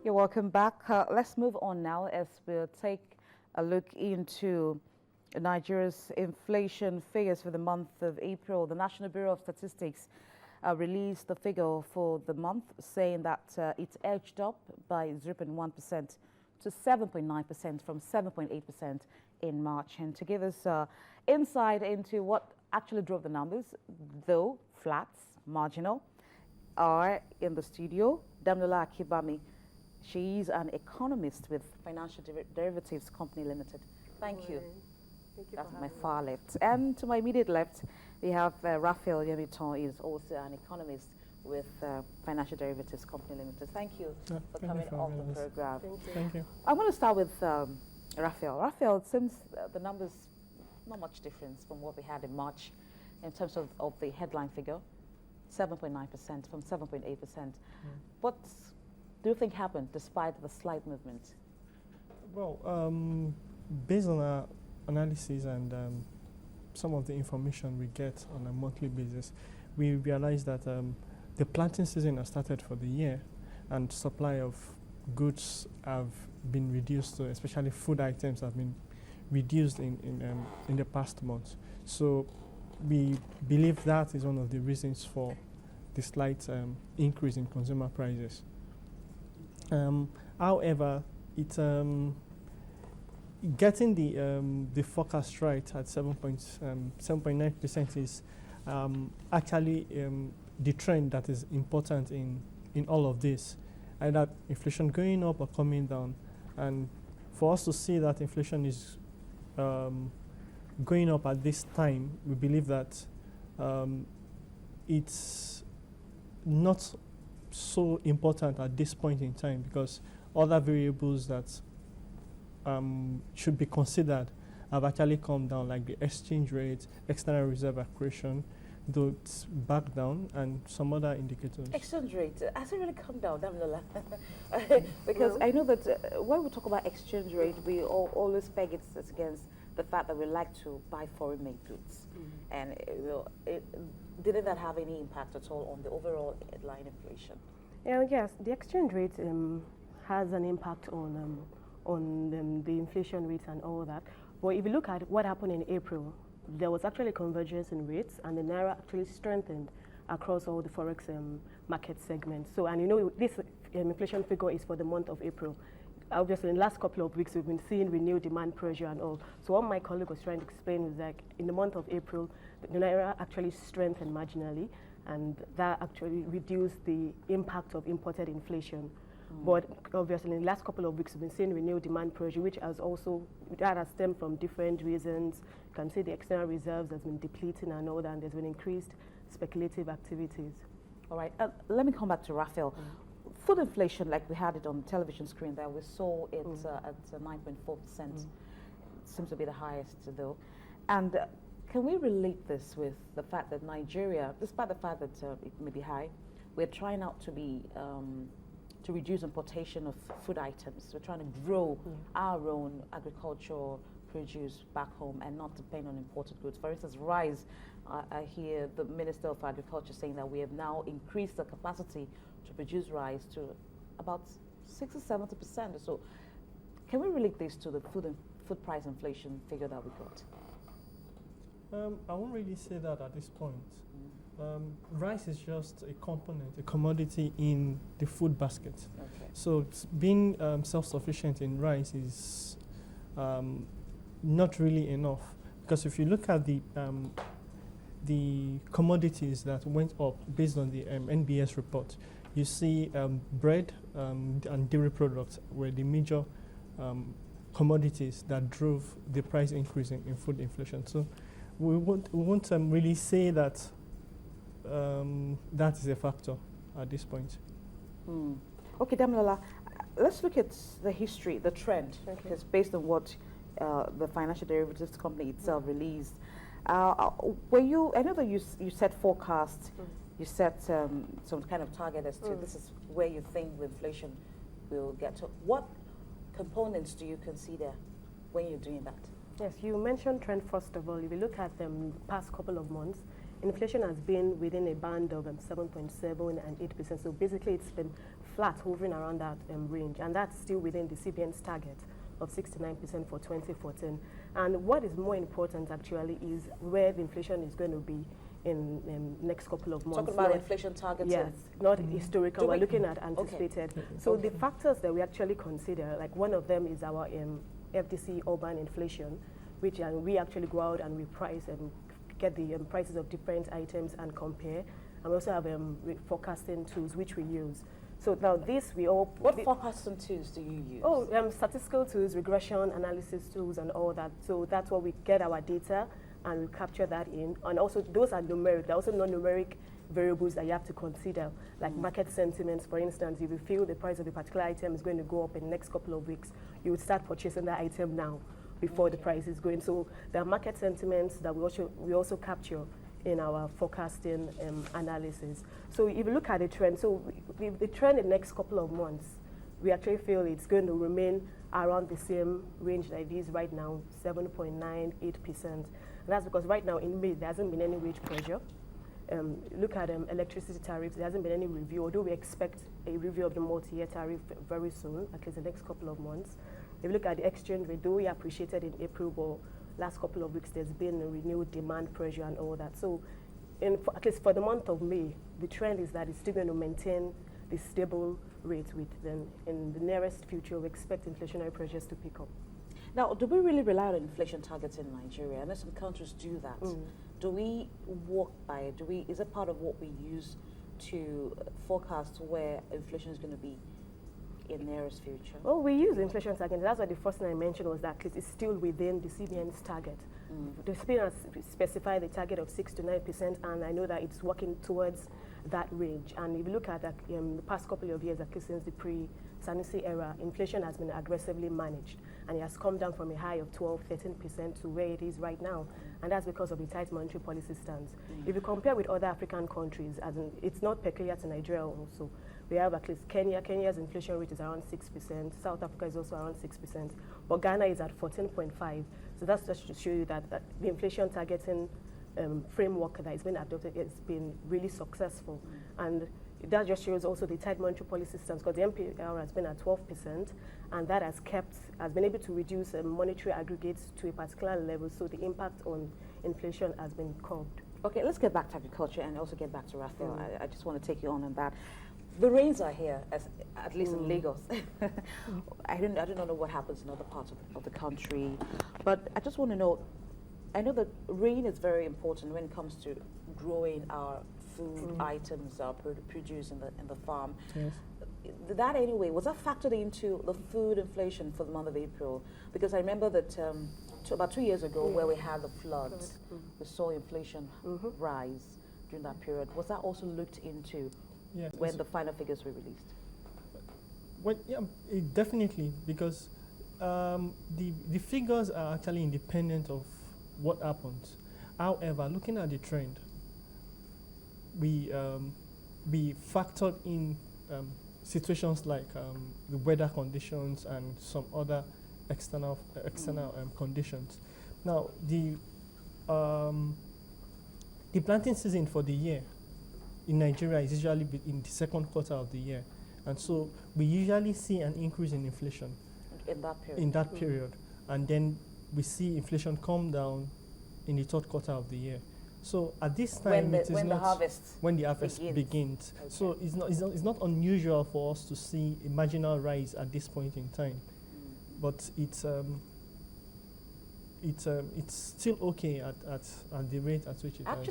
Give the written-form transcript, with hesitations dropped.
You're welcome back. Let's move on now as we'll take a look into Nigeria's inflation figures for the month of April. The National Bureau of Statistics released the figure for the month, saying that it's edged up by 0.1% to 7.9% from 7.8% in March. And to give us insight into what actually drove the numbers, though flats, marginal, are in the studio, Damilola Akinbami. She's an economist with Financial Derivatives Company Limited. Thank you. Thank you. That's my far left. And to my immediate left, we have Raphael. Yemitan is also an economist with Financial Derivatives Company Limited. Thank you for coming off the program. Thank you. I want to start with Raphael. Raphael, since the numbers, not much difference from what we had in March in terms of the headline figure, 7.9% from 7.8%. What do you think happened despite the slight movement? Well, based on our analysis and some of the information we get on a monthly basis, we realize that the planting season has started for the year and supply of goods have been reduced, so especially food items have been reduced in the past months. So we believe that is one of the reasons for the slight increase in consumer prices. However, getting the forecast right at 7.9% is actually the trend that is important in all of this, either inflation going up or coming down. And for us to see that inflation is going up at this time, we believe that it's not so important at this point in time, because other variables that should be considered have actually come down, like the exchange rate, external reserve accretion, though it's back down, and some other indicators. Exchange rate, has it really come down, Damilola? Because I know that when we talk about exchange rate, we always peg it against the fact that we like to buy foreign-made goods. And didn't that have any impact at all on the overall headline inflation? Yes, the exchange rate has an impact on the inflation rates and all that. But if you look at what happened in April, there was actually convergence in rates, and the naira actually strengthened across all the forex market segments. So, and you know, this inflation figure is for the month of April. Obviously, in the last couple of weeks, we've been seeing renewed demand pressure and all. So what my colleague was trying to explain is that in the month of April, the naira actually strengthened marginally, and that actually reduced the impact of imported inflation. But obviously, in the last couple of weeks, we've been seeing renewed demand pressure, which has stemmed from different reasons. You can see the external reserves has been depleting and all that, and there's been increased speculative activities. All right, let me come back to Raphael. Food inflation, like we had it on the television screen there, we saw it at 9.4%. Seems to be the highest, though. And can we relate this with the fact that Nigeria, despite the fact that it may be high, we're trying out to be to reduce importation of food items. We're trying to grow our own agricultural produce back home and not depend on imported goods. For instance, rice, I hear the Minister of Agriculture saying that we have now increased the capacity to produce rice to about 60, 70%. So can we relate this to the food price inflation figure that we got? I won't really say that at this point. Rice is just a component, a commodity in the food basket. Okay. So being self-sufficient in rice is not really enough, because if you look at the commodities that went up based on the NBS report, you see bread and dairy products were the major commodities that drove the price increase in food inflation. So we won't really say that that is a factor at this point. Okay, Damilola, let's look at the history, the trend, because based on what the Financial Derivatives Company itself released. I know that you set forecasts, you set some kind of target as to this is where you think the inflation will get to. What components do you consider when you're doing that? Yes, you mentioned trend first of all. If you look at the past couple of months, inflation has been within a band of 7.7 and 8%. So basically, it's been flat, hovering around that range, and that's still within the CBN's target of 6 to 9% for 2014. And what is more important actually is where the inflation is going to be in next couple of months. Talking about inflation targets? Yes, not historical. We're looking at anticipated. Okay. So the factors that we actually consider, like one of them is our FDC urban inflation, which we actually go out and we price and get the prices of different items and compare. And we also have forecasting tools which we use. So now this we all... What forecasting tools do you use? Oh, statistical tools, regression analysis tools and all that. So that's where we get our data and we capture that in. And also those are numeric. There are also non-numeric variables that you have to consider, like market sentiments. For instance, if you feel the price of a particular item is going to go up in the next couple of weeks, you would start purchasing that item now before the price is going. So there are market sentiments that we also capture in our forecasting analysis. So if you look at the trend, so the trend in the next couple of months, we actually feel it's going to remain around the same range like it is right now, 7.98%. And that's because right now in May, there hasn't been any wage pressure. Look at electricity tariffs, there hasn't been any review, although we expect a review of the multi-year tariff very soon, at least the next couple of months. If you look at the exchange rate, though we appreciated in April, but last couple of weeks there's been a renewed demand pressure and all that. So at least for the month of May, the trend is that it's still going to maintain the stable rate with then in the nearest future we expect inflationary pressures to pick up. Now, do we really rely on inflation targets in Nigeria? I know some countries do that. Do we walk by it? Is it part of what we use to forecast where inflation is going to be in the nearest future? Well, we use inflation target. That's why the first thing I mentioned was that it's still within the CBN's target. The CBN has specified the target of 6 to 9%, and I know that it's working towards that range. And if you look at the past couple of years, since the pre-Sanusi era, inflation has been aggressively managed, and it has come down from a high of 12–13% to where it is right now, and that's because of the tight monetary policy stance. If you compare with other African countries, it's not peculiar to Nigeria also. We have at least Kenya. Kenya's inflation rate is around 6%. South Africa is also around 6%. But Ghana is at 14.5%. So that's just to show you that the inflation targeting framework that has been adopted has been really successful. And that just shows also the tight monetary policy stance, because the MPR has been at 12%, and that has been able to reduce monetary aggregates to a particular level. So the impact on inflation has been curbed. Okay, let's get back to agriculture and also get back to Raphael. I just want to take you on that. The rains are here, at least in Lagos. I don't know what happens in other parts of the country, but I just want to know, I know that rain is very important when it comes to growing our food items, our produce in the farm. Yes. That anyway, was that factored into the food inflation for the month of April? Because I remember that about 2 years ago where we had the floods, we saw inflation rise during that period. Was that also looked into? Yes, when the final figures were released? Well, yeah, definitely, because the figures are actually independent of what happens. However, looking at the trend, we factored in situations like the weather conditions and some other external conditions. Now, the planting season for the year in Nigeria is usually in the second quarter of the year, and so we usually see an increase in inflation in that period. And then we see inflation come down in the third quarter of the year. So at this time, when the harvest begins. Okay. So it's not unusual for us to see a marginal rise at this point in time, but it's still okay at the rate at which it is.